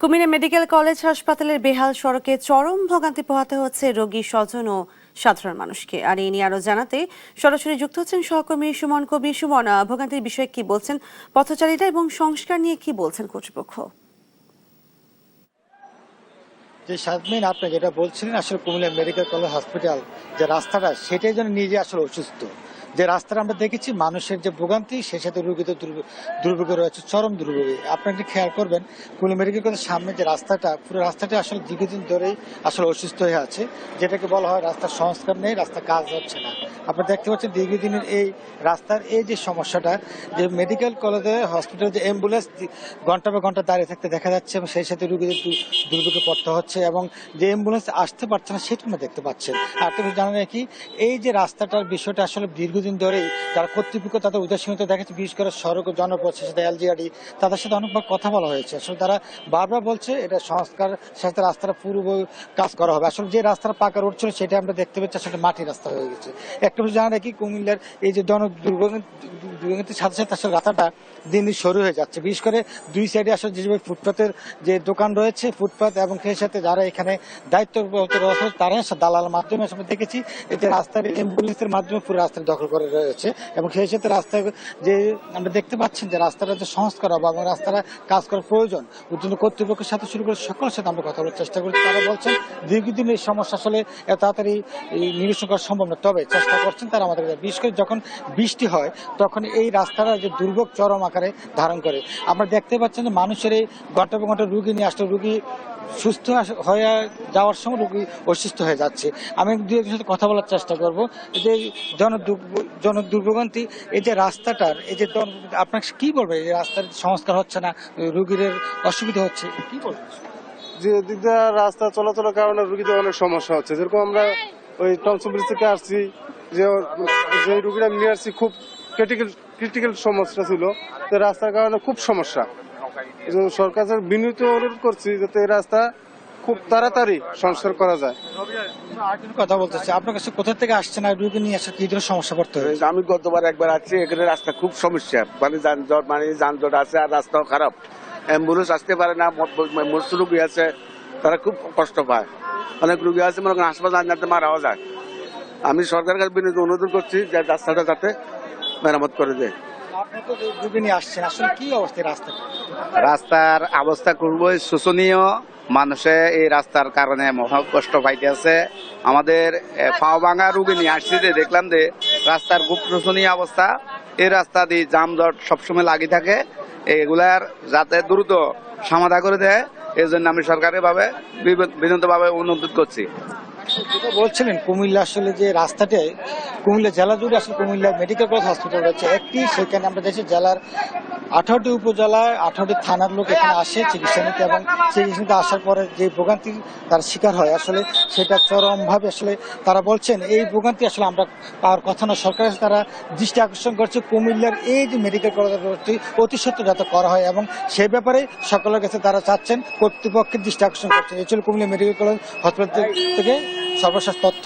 Comilla medical college হাসপাতালের বেহাল সড়কে চরম ভোগান্তি পোহাতে হচ্ছে রোগী স্বজন ও সাধারণ মানুষকে। আর এই নিয়ে আরো জানাতে সরাসরি যুক্ত হচ্ছেন সহকর্মী সুমন কবি। সুমন, ভোগান্তির বিষয়ে কি বলছেন পথচারীরা এবং সংস্কার নিয়ে কি বলছেন কর্তৃপক্ষ? যে শারমিন, আপনি যেটা বলছিলেন, আসলে কুমিল্লা মেডিকেল কলেজ হসপিটাল যে রাস্তাটা, সেটাই যেন নিজে আসলে অসুস্থ। যে রাস্তাটা আমরা দেখেছি, মানুষের যে ভোগান্তি, সেই সাথে রোগীদের দুর্ভোগে রয়েছে, চরম দুর্ভোগে। আপনি একটু খেয়াল করবেন, কুমিল্লা মেডিকেল কলেজের সামনে যে রাস্তাটা, পুরো রাস্তাটা আসলে দীর্ঘদিন ধরেই আসলে অসুস্থ হয়ে আছে, যেটাকে বলা হয় রাস্তার সংস্কার নেই, রাস্তা কাজ হচ্ছে না। আপনি দেখতে পাচ্ছেন দীর্ঘদিনের এই রাস্তার এই যে সমস্যাটা, যে মেডিকেল কলেজে হসপিটালে যে অ্যাম্বুলেন্স ঘন্টা বা ঘন্টা দাঁড়িয়ে থাকতে দেখা যাচ্ছে, এবং সেই সাথে রোগীদের দুর্ভোগে পড়তে হচ্ছে, এবং যে অ্যাম্বুলেন্স আসতে পারছে না সেটা আমরা দেখতে পাচ্ছেন। আর তুমি জানেন কি, এই যে রাস্তাটার বিষয়টা আসলে দীর্ঘদিন ধরেই যারা কর্তৃপক্ষ তাদের উদাসীনতা দেখাচ্ছে, বিশেষ করে সড়ক ও জনপথ, সাথে এলজিআরডি, তাদের সাথে অনেকবার কথা বলা হয়েছে। আসলে তারা বারবার বলছে এটা সংস্কার সাথে রাস্তাটা পূর্ব কাজ করা হবে। আসলে যে রাস্তাটা পাকা রোড ছিল, সেটা আমরা দেখতে পাচ্ছি আসলে মাটির রাস্তা হয়ে গেছে। একটা জানা কি, কুমিল্লার এই যে দুর্গতির সাথে সাথে আসলে রাস্তাটা দিন দিন সরু হয়ে যাচ্ছে। বিশেষ করে দুই সাইডে আসলে যেভাবে ফুটপাতের যে দোকান রয়েছে, ফুটপাত, এবং সেই সাথে যারা এখানে দায়িত্ব রয়েছে, তারা দালাল মাধ্যমে আসলে দেখেছি যে রাস্তার অ্যাম্বুলেন্সের মাধ্যমে পুরো রাস্তা দখল করে রয়েছে। এবং সেই সাথে রাস্তায় যে আমরা দেখতে পাচ্ছেন যে রাস্তাটা যে সংস্কার হবে এবং রাস্তাটা কাজ করার প্রয়োজন, উদ্যোগ কর্তৃপক্ষের সাথে শুরু করে সকলের সাথে আমরা কথা বলার চেষ্টা করছি। তারা বলছেন দীর্ঘদিন এই সমস্যা আসলে এত তাড়াতাড়ি নিরসন করা সম্ভব না, তবে চেষ্টা করছেন তারা আমাদের। বিশেষ করে যখন বৃষ্টি হয়, তখন এই রাস্তাটা যে দুর্ভোগ চরম আকারে ধারণ করে। আমরা দেখতে পাচ্ছেন যে মানুষের এই ঘন্টা পর ঘন্টা রুগী নিয়ে আসলে রুগী সুস্থ হয়ে যাওয়ার সময় রোগী অসুস্থ হয়ে যাচ্ছে। আমি দু একজনের সাথে কথা বলার চেষ্টা করব। যে জন দুর্ভোগান্তি, এই যে রাস্তাটার এই যে আপনাকে কি বলবে, এই রাস্তার সংস্কার হচ্ছে না, রোগীর অসুবিধা হচ্ছে, কি বলবেন? যে দিক দিয়ে রাস্তা চলাচলের কারণে রুগীদের অনেক সমস্যা হচ্ছে। যেরকম আমরা ওই টমসন ব্রিজ থেকে আসছি, যে রুগীরা নিয়ে আসছি, খুব ক্রিটিক্যাল সমস্যা ছিল, তো রাস্তার কারণে খুব সমস্যা। সরকারের বিনীত অনুরোধ করছি যাতে এই রাস্তা খুব তাড়াতাড়ি সংস্কার করা যায়। কথা বলতেছে, আপনার কাছে কোথা থেকে আসছেন আর রুগী নিয়ে আসা কি ধরনের সমস্যা পড়তে হবে? আমি গতবার একবার আসছি, এখানে রাস্তা খুব সমস্যা, যানজট আছে, আর রাস্তাও খারাপ, অ্যাম্বুলেন্স আসতে পারে না, মস্ত রুগী আছে, তারা খুব কষ্ট পায়। অনেক রুগী আছে মনে করেন হাসপাতাল যাতে মারাও যায়। আমি সরকারের কাছে বিনীত অনুরোধ করছি যে রাস্তাটা যাতে মেরামত করে দেয়। রাস্তার অবস্থা খুবই শোচনীয়। মানুষে এই রাস্তার কারণে মহা কষ্ট পাইতে আছে। আমাদের পাও ভাঙা রুগী নিয়ে আসছি, যে দেখলাম যে রাস্তার খুব শোচনীয় অবস্থা। এই রাস্তা দিয়ে যানজট সবসময় লাগি থাকে, এগুলার যাতে দ্রুত সমাধান করে দেয়, এই জন্য আমি সরকারের ভাবে বিনীতভাবে অনুরোধ করছি। বলছিলেন কুমিল্লা আসলে যে রাস্তাটায় কুমিল্লা জেলা জুড়ে আসলে কুমিল্লা মেডিকেল কলেজ হসপিটাল রয়েছে একটি, সেখানে আমরা দেখছি জেলার 18টি উপজেলায় 18টি থানার লোক এখানে আসে চিকিৎসা নিতে, এবং চিকিৎসা নিতে আসার পরে যে ভোগান্তির তার শিকার হয়, আসলে সেটা চরমভাবে আসলে তারা বলছেন এই ভোগান্তি আসলে আমরা পাওয়ার কথা না। সরকারের তারা দৃষ্টি আকর্ষণ করছে কুমিল্লার এই যে মেডিকেল কলেজের প্রতি অতি সত্ত্বর যাতে করা হয়, এবং সেই ব্যাপারে সকলের কাছে তারা চাচ্ছেন কর্তৃপক্ষের দৃষ্টি আকর্ষণ করছেন। এই ছিল কুমিল্লা মেডিকেল কলেজ হসপিটাল থেকে সর্বশেষ তথ্য।